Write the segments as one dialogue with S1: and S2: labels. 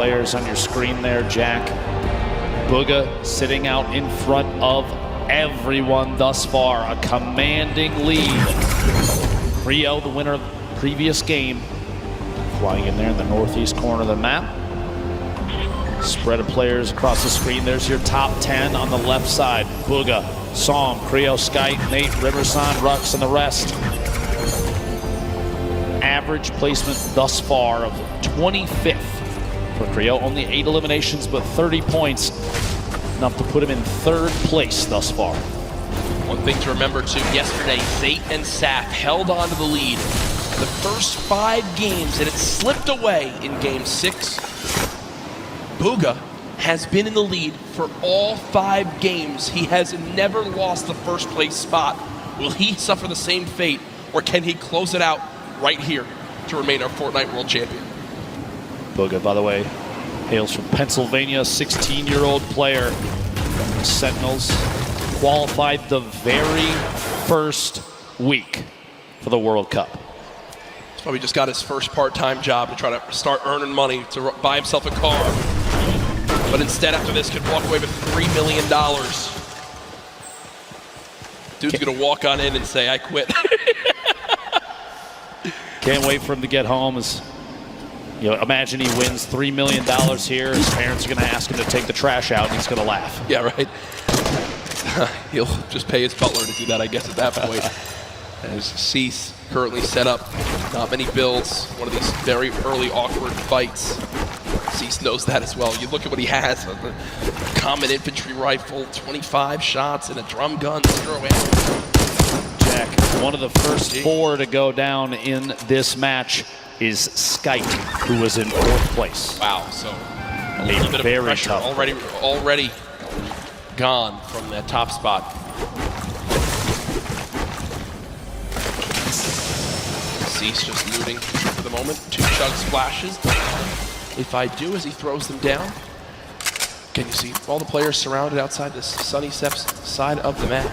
S1: players on your screen there, Jack. Bugha sitting out in front of everyone thus far. A commanding lead. Rio, the winner of the previous game, flying in there in the northeast corner of the map. Spread of players across the screen. There's your top 10 on the left side. Bugha, Psalm, Creo, Skype, Nate, Riverson, Rux, and the rest. Average placement thus far of 25th for Creo. Only 8 eliminations, but 30 points. Enough to put him in 3rd place thus far.
S2: One thing to remember too, yesterday, Zate and Saf held on to the lead the first 5 games, and it slipped away in game 6. Bugha has been in the lead for all 5 games. He has never lost the first place spot. Will he suffer the same fate, or can he close it out right here to remain our Fortnite World Champion?
S1: Bugha, by the way, hails from Pennsylvania, 16-year-old player. Sentinels qualified the very first week for the World Cup.
S2: He's probably just got his first part-time job to try to start earning money to buy himself a car. But instead, after this, could walk away with $3 million. Dude's gonna walk on in and say, I quit.
S1: Can't wait for him to get home. Imagine he wins $3 million here. His parents are gonna ask him to take the trash out, and he's gonna laugh.
S2: Yeah, right. He'll just pay his butler to do that, I guess, at that point. As Cease currently set up, not many builds. One of these very early awkward fights. Cease knows that as well. You look at what he has: a common infantry rifle, 25 shots, and a drum gun, 0 ammo.
S1: Jack, one of the first 4 to go down in this match is Skype, who was in 4th place.
S2: Wow, so a little bit of pressure already gone from that top spot. Cease just looting for the moment. 2 chug splashes. If I do, as he throws them down, can you see all the players surrounded outside this Sunny Steps side of the map?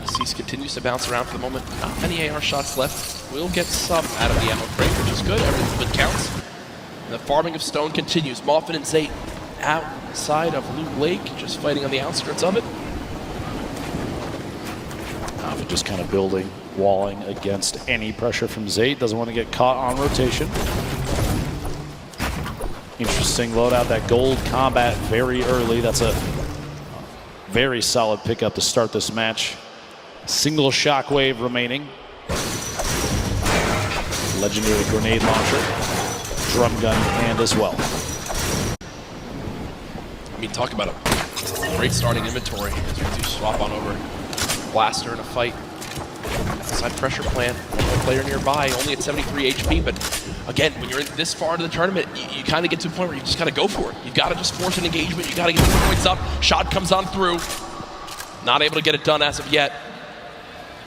S2: Cease continues to bounce around for the moment. Not many AR shots left. Will get some out of the ammo crate, which is good. Every bit counts. And the farming of stone continues. Moffin and Zate outside of Loot Lake, just fighting on the outskirts of it.
S1: Moffin just kind of building, walling against any pressure from Zate. Doesn't want to get caught on rotation. Interesting loadout, that gold combat very early. That's a very solid pickup to start this match. Single shockwave remaining. Legendary grenade launcher. Drum gun in hand as well.
S2: I mean, talk about a great starting inventory as we do swap on over. Blaster in a fight. Outside pressure plant. One player nearby, only at 73 HP, but again, when you're in this far into the tournament, you kind of get to a point where you just got to go for it. You got to just force an engagement. You got to get the points up. Shot comes on through. Not able to get it done as of yet.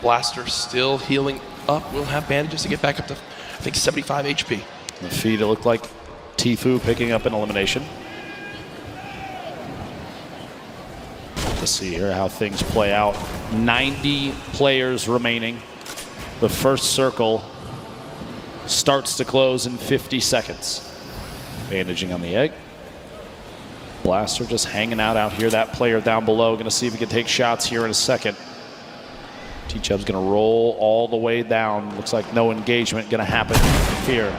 S2: Blaster still healing up. Will have bandages to get back up to, I think, 75 HP.
S1: The feed, it looked like Tfue picking up an elimination. Let's see here how things play out. 90 players remaining. The first circle starts to close in 50 seconds. Bandaging on the egg. Blaster just hanging out here. That player down below. Going to see if he can take shots here in a second. T-Chub's going to roll all the way down. Looks like no engagement going to happen here.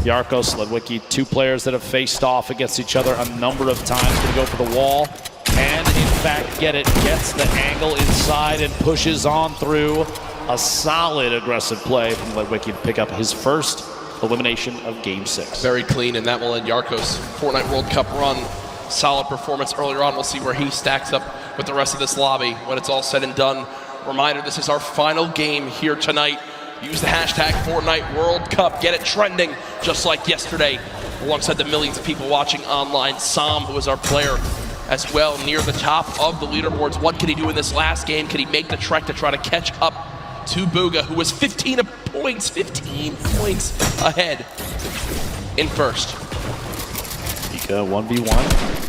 S1: Yarko, Sledwicki, 2 players that have faced off against each other a number of times. Going to go for the wall. And in fact, get it. Gets the angle inside and pushes on through. A solid aggressive play from Sledwicki to pick up his first elimination of Game 6.
S2: Very clean, and that will end Yarko's Fortnite World Cup run. Solid performance earlier on. We'll see where he stacks up with the rest of this lobby when it's all said and done. Reminder, this is our final game here tonight. Use the hashtag Fortnite World Cup. Get it trending just like yesterday alongside the millions of people watching online. Sam, who is our player as well, near the top of the leaderboards. What can he do in this last game? Can he make the trek to try to catch up to Bugha, who was 15 points ahead in first?
S1: Bugha 1v1.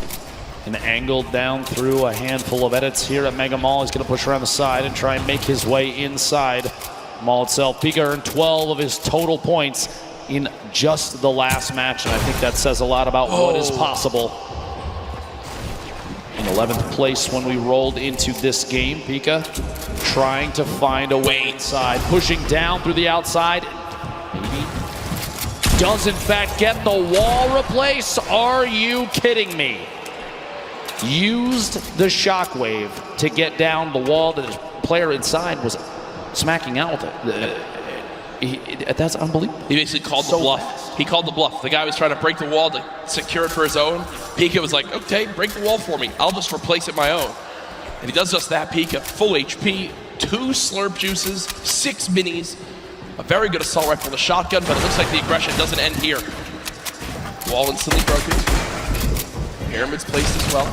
S1: And angled down through a handful of edits here at Mega Mall. He's going to push around the side and try and make his way inside Mall itself. Bugha earned 12 of his total points in just the last match, and I think that says a lot about what is possible. In 11th place when we rolled into this game, Bugha trying to find a way inside, pushing down through the outside. Maybe does in fact get the wall replace. Are you kidding me? Used the shockwave to get down the wall that his player inside was smacking out with it. That's unbelievable.
S2: He basically called the bluff. He called the bluff. The guy was trying to break the wall to secure it for his own. Bugha was like, okay, break the wall for me. I'll just replace it my own. And he does just that. Bugha, full HP, 2 slurp juices, 6 minis, a very good assault rifle, the shotgun, but it looks like the aggression doesn't end here. Wall instantly broken. Pyramid's placed as well.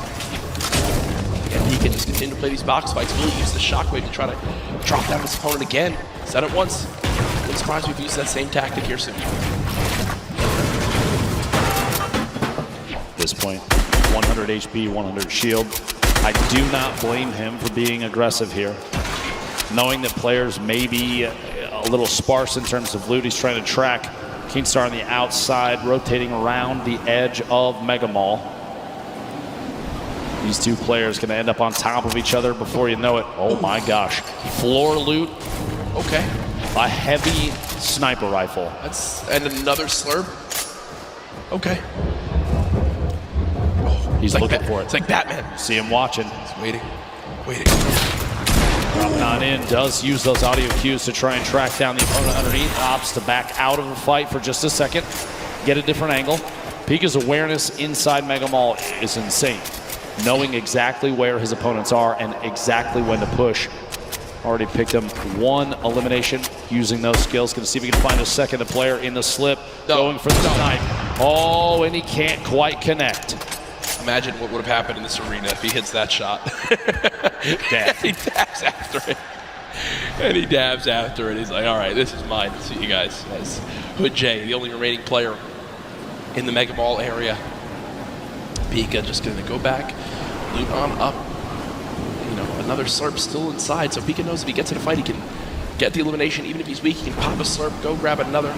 S2: And he can just continue to play these box fights, really use the shockwave to try to drop down his opponent again. Said it once. Wouldn't surprise me if he used that same tactic here soon.
S1: At this point, 100 HP, 100 shield. I do not blame him for being aggressive here. Knowing that players may be a little sparse in terms of loot, he's trying to track Keemstar on the outside, rotating around the edge of Mega Mall. These two players going to end up on top of each other before you know it. Oh my gosh. Floor loot.
S2: Okay.
S1: A heavy sniper rifle.
S2: And another slurp. Okay.
S1: He's
S2: like
S1: looking for it.
S2: It's like Batman.
S1: See him watching.
S2: He's waiting.
S1: Dropping on in, does use those audio cues to try and track down the opponent underneath. Opts to back out of the fight for just a second. Get a different angle. Bugha's awareness inside Mega Mall is insane. Knowing exactly where his opponents are and exactly when to push. Already picked him 1 elimination using those skills. Gonna see if he can find a second player in the slip. Going for the snipe. Oh, and he can't quite connect.
S2: Imagine what would have happened in this arena if he hits that shot. He dabs after it. And he dabs after it. He's like, all right, this is mine. See you guys. As Hood J, the only remaining player in the Mega Mall area. Bugha just going to go back, loot on up. You know, another slurp still inside, so Bugha knows if he gets in a fight, he can get the elimination. Even if he's weak, he can pop a slurp, go grab another.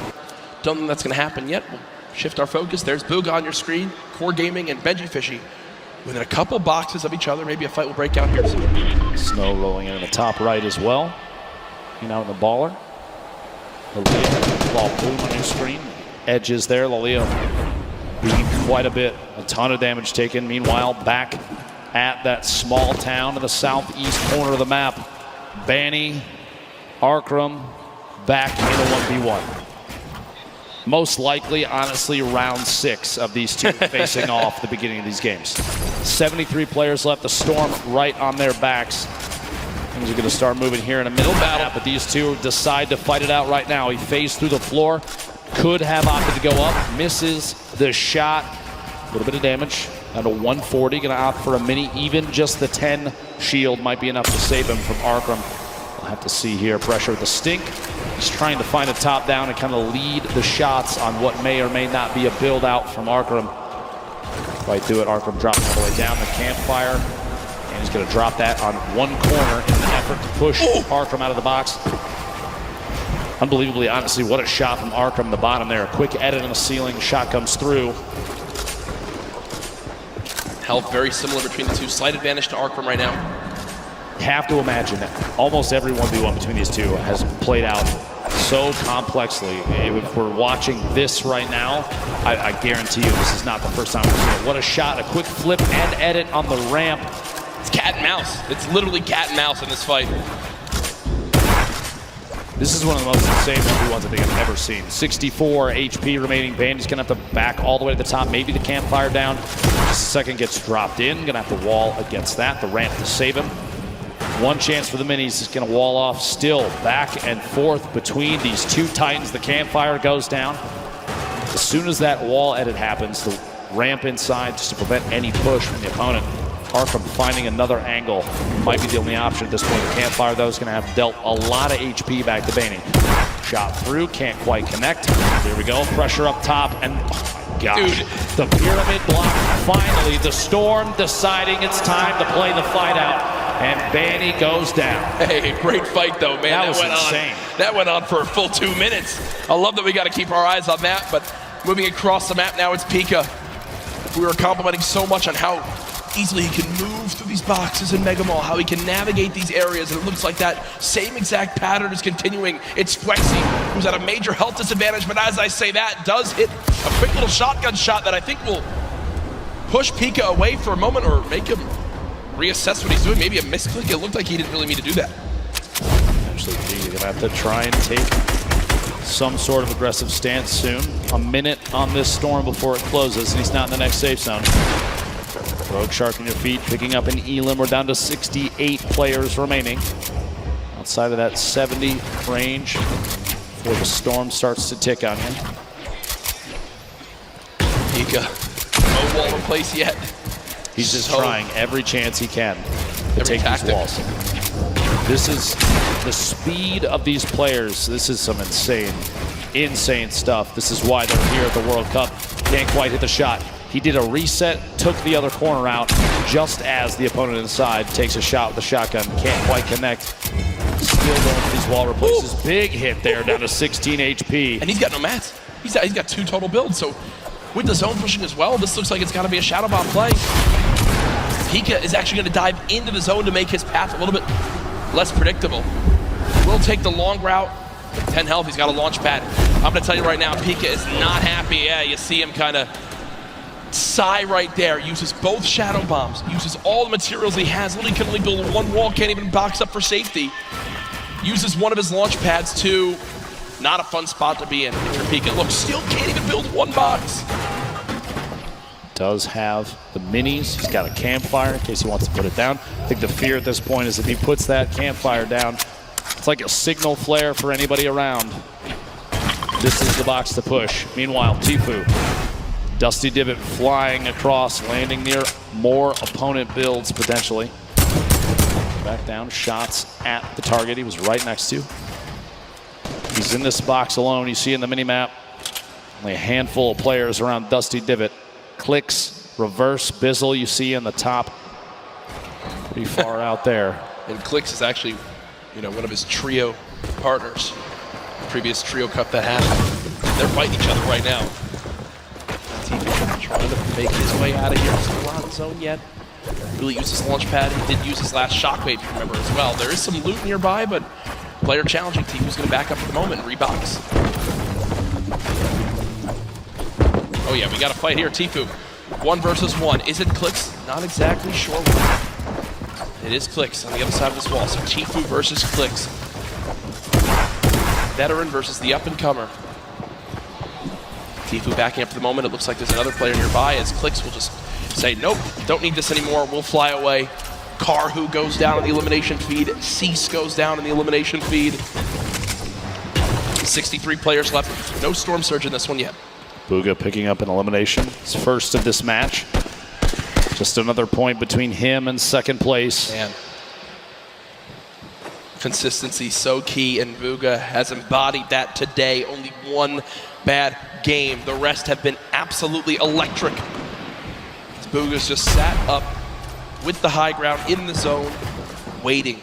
S2: Don't think that's going to happen yet. We'll shift our focus. There's Bugha on your screen, Core Gaming and Benji Fishy. Within a couple boxes of each other, maybe a fight will break out here soon.
S1: Snow rolling in the top right as well. Out in the baller. Laleo, ball boom on your screen. Edges there, Laleo beating quite a bit. A ton of damage taken. Meanwhile, back at that small town in the southeast corner of the map. Banny, Arkram, back in a 1v1. Most likely, honestly, round 6 of these two facing off the beginning of these games. 73 players left. The Storm right on their backs. Things are going to start moving here in a middle battle, but these two decide to fight it out right now. He phased through the floor. Could have opted to go up. Misses the shot. A little bit of damage. Down to 140. Going to opt for a mini. Even just the 10 shield might be enough to save him from Arkram. We'll have to see here. Pressure with the stink. He's trying to find a top down and kind of lead the shots on what may or may not be a build out from Arkram. Right through it. Arkram dropping all the way down the campfire. And he's going to drop that on one corner in an effort to push Arkram out of the box. Unbelievably, honestly, what a shot from Arkram, the bottom there. A quick edit on the ceiling. Shot comes through.
S2: Health very similar between the two. Slight advantage to Arkram right now.
S1: Have to imagine that almost every 1v1 between these two has played out so complexly. If we're watching this right now, I guarantee you this is not the first time we've seen it. What a shot, a quick flip and edit on the ramp.
S2: It's cat and mouse. It's literally cat and mouse in this fight.
S1: This is one of the most insane 1v1s I think I've ever seen. 64 HP remaining. Bandy's gonna have to back all the way to the top. Maybe the campfire down. Just a second, gets dropped in. Gonna have to wall against that. The ramp to save him. One chance for the minis is going to wall off. Still back and forth between these two titans. The campfire goes down. As soon as that wall edit happens, the ramp inside just to prevent any push from the opponent. Arkram finding another angle might be the only option at this point. The campfire, though, is going to have dealt a lot of HP back to Banny. Shot through, can't quite connect. Here we go, pressure up top, and oh my gosh.
S2: Dude.
S1: The pyramid block. Finally, the Storm deciding it's time to play the fight out. and Banny goes down.
S2: Hey, great fight though, man.
S1: That was
S2: went
S1: insane.
S2: That went on for a full 2 minutes. I love that we got to keep our eyes on that, but moving across the map now, it's Pika. We were complimenting so much on how easily he can move through these boxes in Mega Mall, how he can navigate these areas, and it looks like that same exact pattern is continuing. It's Flexi, who's at a major health disadvantage, but as I say that, does hit a quick little shotgun shot that I think will push Pika away for a moment or make him reassess what he's doing. Maybe a misclick. It looked like he didn't really mean to do that.
S1: Actually, Pika gonna have to try and take some sort of aggressive stance soon. A minute on this storm before it closes, and he's not in the next safe zone. Rogue Shark on your feet, picking up an Elim. We're down to 68 players remaining. Outside of that 70 range before the storm starts to tick on you.
S2: Pika, no wall in place yet.
S1: He's just trying every chance he can to take these walls. This is the speed of these players. This is some insane stuff. This is why they're here at the World Cup. Can't quite hit the shot. He did a reset, took the other corner out, just as the opponent inside takes a shot with the shotgun. Can't quite connect. Still going for these wall replaces. Big hit there, down to 16 HP.
S2: And he's got no mats. He's got 2 total builds, so with the zone pushing as well, this looks like it's got to be a Shadow Bomb play. Pika is actually going to dive into the zone to make his path a little bit less predictable. Will take the long route. With 10 health, he's got a launch pad. I'm going to tell you right now, Pika is not happy. Yeah, you see him kind of sigh right there. Uses both Shadow Bombs. Uses all the materials he has. Literally can only build 1 wall. Can't even box up for safety. Uses one of his launch pads too. Not a fun spot to be in if you're Pika. Look, still can't even build 1 box.
S1: Does have the minis. He's got a campfire in case he wants to put it down. I think the fear at this point is if he puts that campfire down, it's like a signal flare for anybody around. This is the box to push. Meanwhile, Tfue, Dusty Divot flying across, landing near more opponent builds potentially. Back down, shots at the target he was right next to. He's in this box alone. You see in the mini-map, only a handful of players around Dusty Divot. Clicks, reverse, Bizzle you see in the top. Pretty far out there.
S2: And Clicks is actually, one of his trio partners. Previous trio cup that happened. They're fighting each other right now. Tfue trying to make his way out of here. Still not in zone yet. Really used his launch pad. He did use his last shockwave, if you remember, as well. There is some loot nearby, but player challenging. Tfue's going to back up for the moment and rebox. Oh yeah, we got a fight here. Tfue, 1 versus 1. Is it Clicks? Not exactly sure. It is Clicks on the other side of this wall. So Tfue versus Clicks. Veteran versus the up-and-comer. Tfue backing up for the moment. It looks like there's another player nearby as Clicks will just say, nope, don't need this anymore. We'll fly away. Karhu goes down in the elimination feed. Cease goes down in the elimination feed. 63 players left. No Storm Surge in this one yet.
S1: Bugha picking up an elimination. His first of this match. Just another point between him and second place.
S2: Man. Consistency so key, and Bugha has embodied that today. Only 1 bad game. The rest have been absolutely electric. Bugha's just sat up with the high ground in the zone, waiting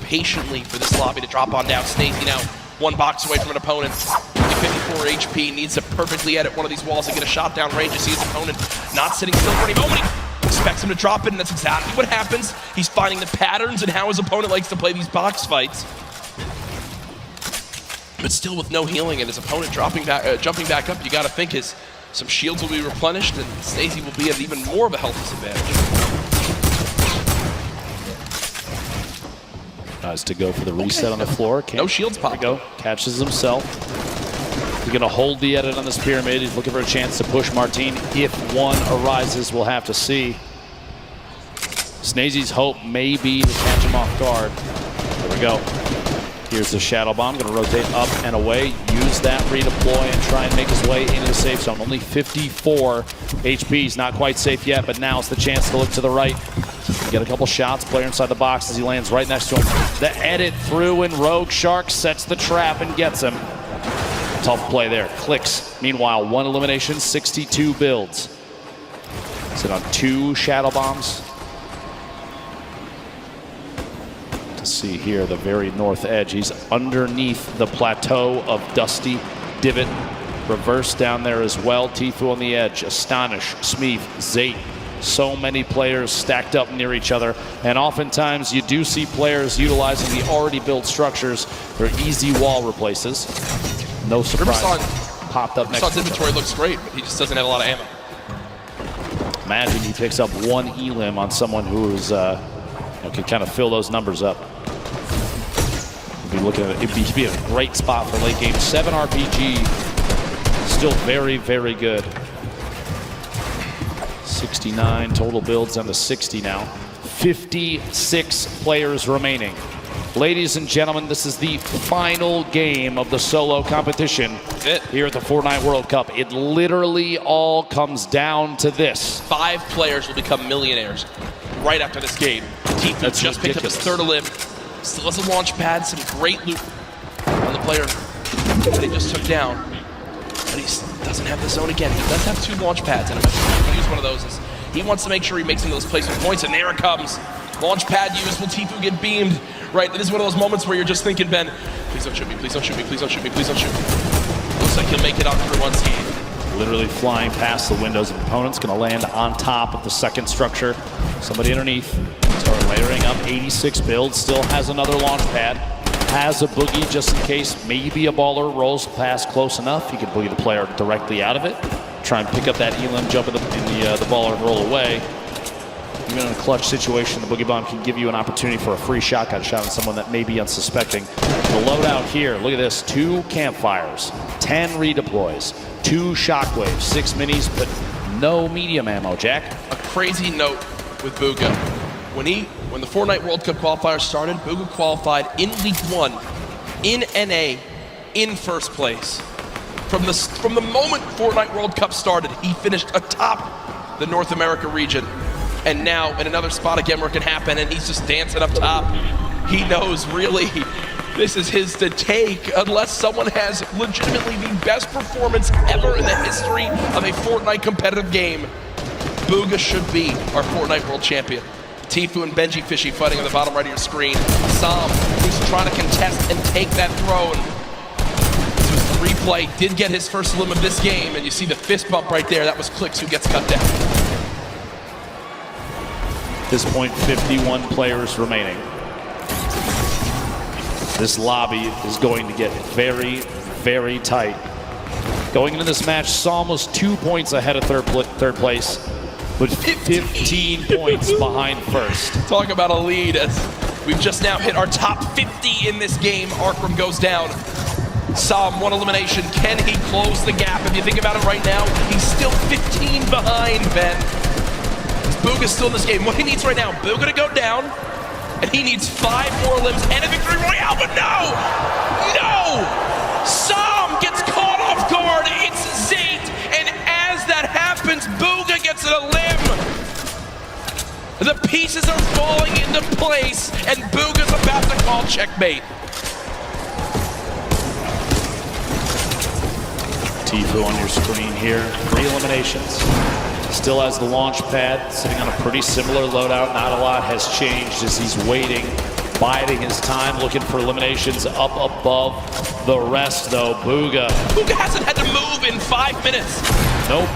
S2: patiently for this lobby to drop on down. Snazy now 1 box away from an opponent. 54 HP, needs to perfectly edit one of these walls to get a shot down range. You see his opponent not sitting still for any moment. He expects him to drop it, and that's exactly what happens. He's finding the patterns and how his opponent likes to play these box fights. But still with no healing and his opponent jumping back up, you got to think some shields will be replenished, and Snazy will be at even more of a health disadvantage.
S1: Tries to go for the reset on the floor.
S2: No shields pop.
S1: There we go. Catches himself. He's going to hold the edit on this pyramid. He's looking for a chance to push Martine. If one arises, we'll have to see. Snazy's hope may be to catch him off guard. There we go. Here's the Shadow Bomb. Going to rotate up and away. Use that redeploy and try and make his way into the safe zone. Only 54 HP. He's not quite safe yet, but now it's the chance to look to the right. Get a couple shots. Player inside the box as he lands right next to him. The edit through, and Rogue Shark sets the trap and gets him. Tough play there. Clicks. Meanwhile, 1 elimination, 62 builds. Sit on 2 Shadow Bombs. to see here the very north edge. He's underneath the plateau of Dusty Divot. Reverse down there as well. Tfue on the edge. Astonish, Smeeth, Zate. So many players stacked up near each other. And oftentimes you do see players utilizing the already built structures for easy wall replaces. No surprise. Popped up next to him.
S2: Inventory looks great, but he just doesn't have a lot of ammo.
S1: Imagine he picks up one elim on someone who's can kind of fill those numbers up. It'd be a great spot for late game. 7 RPG, still very, very good. 69 total builds down to 60 now. 56 players remaining. Ladies and gentlemen, this is the final game of the solo competition here at the Fortnite World Cup. It literally all comes down to this.
S2: 5 players will become millionaires right after this game. Tfue just picked up his 3rd elim. Still has a launch pad, some great loot on the player that he just took down. But he doesn't have the zone again. He does have 2 launch pads, and I'll use one of those. He wants to make sure he makes some of those placement points, and there it comes. Launch pad used. Will Tfue get beamed? Right, this is one of those moments where you're just thinking, Ben, please don't shoot me, please don't shoot me, please don't shoot me, please don't shoot me. Looks like he'll make it on through one scheme.
S1: Literally flying past the windows of opponents, gonna land on top of the second structure. Somebody underneath, start layering up, 86 build, still has another launch pad. Has a boogie just in case maybe a baller rolls past close enough. He could boogie the player directly out of it. Try and pick up that elim, jump in the baller and roll away. Even in a clutch situation, the Boogie Bomb can give you an opportunity for a free shotgun shot on someone that may be unsuspecting. The loadout here, look at this, 2 campfires, 10 redeploys, 2 shockwaves, 6 minis, but no medium ammo, Jack.
S2: A crazy note with Bugha. When the Fortnite World Cup qualifiers started, Bugha qualified in League 1, in NA, in 1st place. From the moment Fortnite World Cup started, he finished atop the North America region. And now in another spot again where it can happen, and he's just dancing up top. He knows really this is his to take unless someone has legitimately the best performance ever in the history of a Fortnite competitive game. Bugha should be our Fortnite World Champion. Tfue and Benji Fishy fighting on the bottom right of your screen. Sam, who's trying to contest and take that throw. This was the replay, did get his first elim of this game, and you see the fist bump right there. That was Clicks who gets cut down.
S1: At this point, 51 players remaining. This lobby is going to get very, very tight. Going into this match, Psalm was 2 points ahead of third place, but 15 points behind first.
S2: Talk about a lead as we've just now hit our top 50 in this game. Arkram goes down. Psalm, 1 elimination. Can he close the gap? If you think about it right now, he's still 15 behind, Ben. Bugha's still in this game. What he needs right now, Bugha to go down, and he needs 5 more limbs and a victory royale, but no! No! Psalm gets caught off guard. It's Zate, and as that happens, Bugha gets a limb. The pieces are falling into place, and Bugha's about to call checkmate.
S1: Tfue on your screen here, 3 eliminations. Still has the launch pad, sitting on a pretty similar loadout. Not a lot has changed as he's waiting, biding his time, looking for eliminations up above the rest, though. Bugha
S2: hasn't had to move in 5 minutes.
S1: Nope.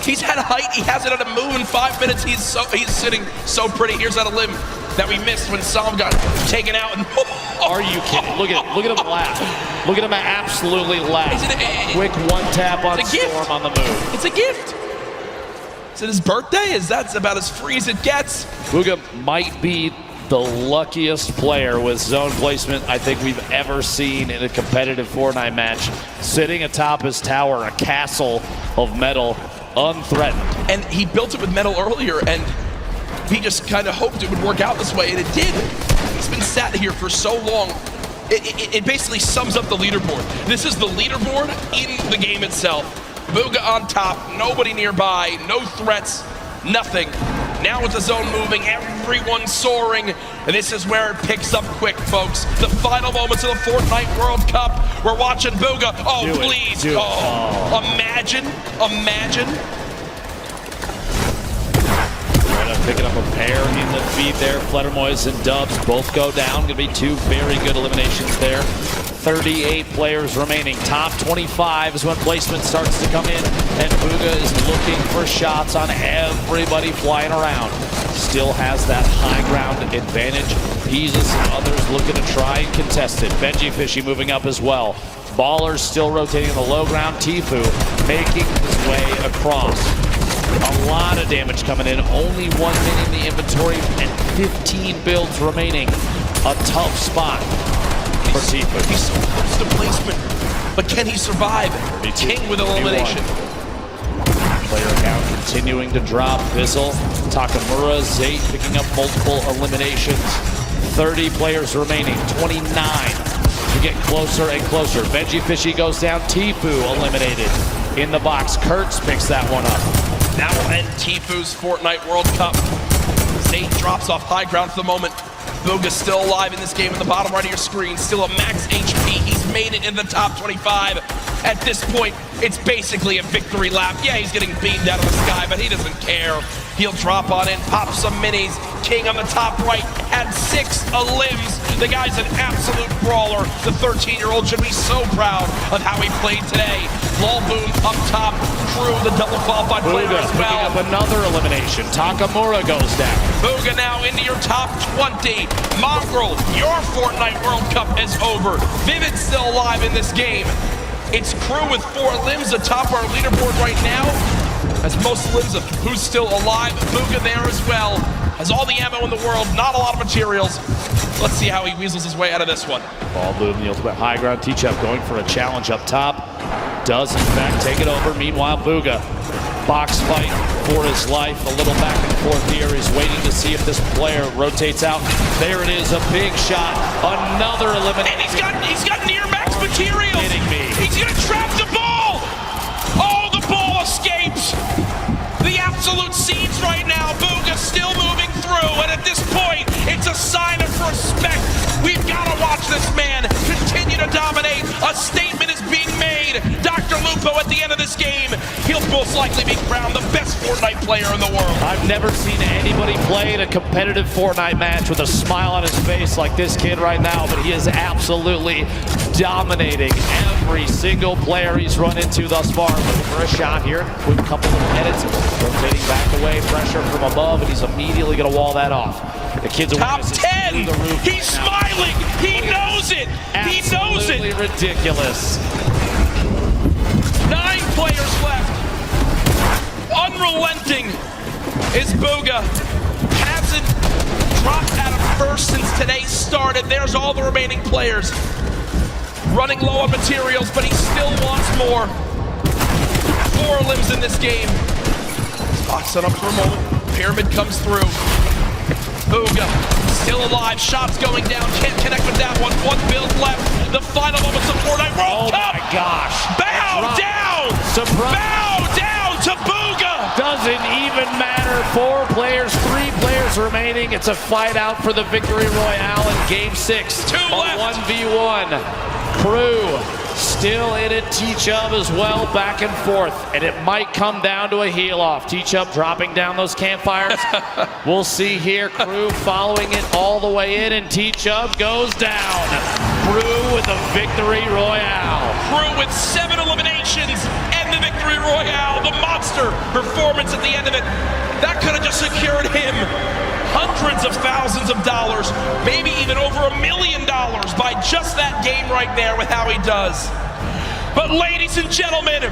S2: He's had height, he hasn't had to move in 5 minutes. He's sitting so pretty. Here's that limb that we missed when Psalm got taken out. And
S1: are you kidding? Look at him laugh. Look at him absolutely laugh. Quick 1 tap on Storm on the move.
S2: It's a gift. Is it his birthday? That's about as free as it gets.
S1: Bugha might be the luckiest player with zone placement I think we've ever seen in a competitive Fortnite match. Sitting atop his tower, a castle of metal, unthreatened.
S2: And he built it with metal earlier, and he just kind of hoped it would work out this way, and it did. He's been sat here for so long. It basically sums up the leaderboard. This is the leaderboard in the game itself. Bugha on top, nobody nearby, no threats, nothing. Now with the zone moving, everyone soaring, and this is where it picks up quick, folks. The final moments of the Fortnite World Cup. We're watching Bugha. Oh, please.
S1: Oh.
S2: Imagine.
S1: Right up picking up a pair in the feed there. Fledermoys and Dubs both go down. Going to be two very good eliminations there. 38 players remaining. Top 25 is when placement starts to come in, and Bugha is looking for shots on everybody flying around. Still has that high ground advantage. Peases and others looking to try and contest it. Benji Fishy moving up as well. Ballers still rotating in the low ground. Tifu making his way across. A lot of damage coming in. Only 1 minute in the inventory and 15 builds remaining. A tough spot for Tifu.
S2: He's so close to placement, but can he survive? King with elimination.
S1: Player count continuing to drop. Bizzle, Takamura, Zate picking up multiple eliminations. 30 players remaining. 29. To get closer and closer. Benji Fishy goes down. Tifu eliminated in the box. Kurtz picks that one up.
S2: That will end Tifu's Fortnite World Cup. Zate drops off high ground for the moment. Bugha still alive in this game in the bottom right of your screen. Still a max HP. He's made it in the top 25. At this point, it's basically a victory lap. Yeah, he's getting beamed out of the sky, but he doesn't care. He'll drop on in, pop some minis. King on the top right had 6 limbs. The guy's an absolute brawler. The 13-year-old should be so proud of how he played today. Lulboom up top. Crew, the double qualified player as well.
S1: Picking up another elimination. Takamura goes down.
S2: Bugha now into your top 20. Mongrel, your Fortnite World Cup is over. Vivid's still alive in this game. It's Crew with 4 limbs atop our leaderboard right now. Has most limbs of who's still alive. Bugha there as well. Has all the ammo in the world, not a lot of materials. Let's see how he weasels his way out of this one.
S1: Lulboom, the ultimate high ground. T-Chep going for a challenge up top. Does in fact take it over. Meanwhile, Bugha, box fight for his life. A little back and forth here. He's waiting to see if this player rotates out. There it is, a big shot. Another elimination.
S2: And he's got near max materials.
S1: Kidding me.
S2: He's gonna trap the ball. Oh, the ball escapes. The absolute scenes right now. Bugha still moving through, and at this point, it's a sign of respect. We've got to watch this man continue to dominate. A statement is being made. Dr. Lupo at the end of this game, he'll most likely be crowned the best Fortnite player in the world.
S1: I've never seen anybody play in a competitive Fortnite match with a smile on his face like this kid right now, but he is absolutely dominating every single player he's run into thus far. Looking for a shot here with a couple of edits. Rotating back away, pressure from above, and he's immediately going to wall that off. The kid's
S2: top 10. He's smiling. He knows it. He knows it.
S1: Absolutely ridiculous.
S2: 9 players left. Unrelenting is Bugha. Hasn't dropped out of first since today started. There's all the remaining players. Running low on materials, but he still wants more. 4 limbs in this game. Box it up for a moment. Pyramid comes through. Bugha still alive. Shots going down. Can't connect with that one. 1 build left. The final moments of Fortnite World Cup.
S1: Oh my gosh.
S2: Bow down.
S1: Surprise.
S2: Bow down to Bugha.
S1: Doesn't even matter. 4 players, 3 players remaining. It's a fight out for the Victory Royale in Game 6.
S2: 2 left.
S1: 1v1. Crew still in it. T-Chub as well, back and forth. And it might come down to a heel-off. T-Chub dropping down those campfires. We'll see here. Crew following it all the way in, and T-Chub goes down. Crew with the Victory Royale.
S2: Crew with 7 eliminations and the Victory Royale. The monster performance at the end of it. That could have just secured him hundreds of thousands of dollars, maybe even over $1 million by just that game right there with how he does. But ladies and gentlemen,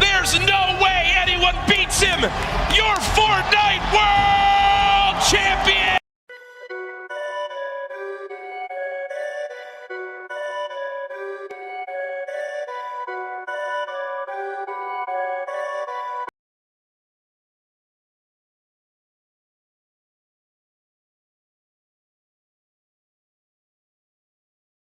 S2: there's no way anyone beats him. Your Fortnite World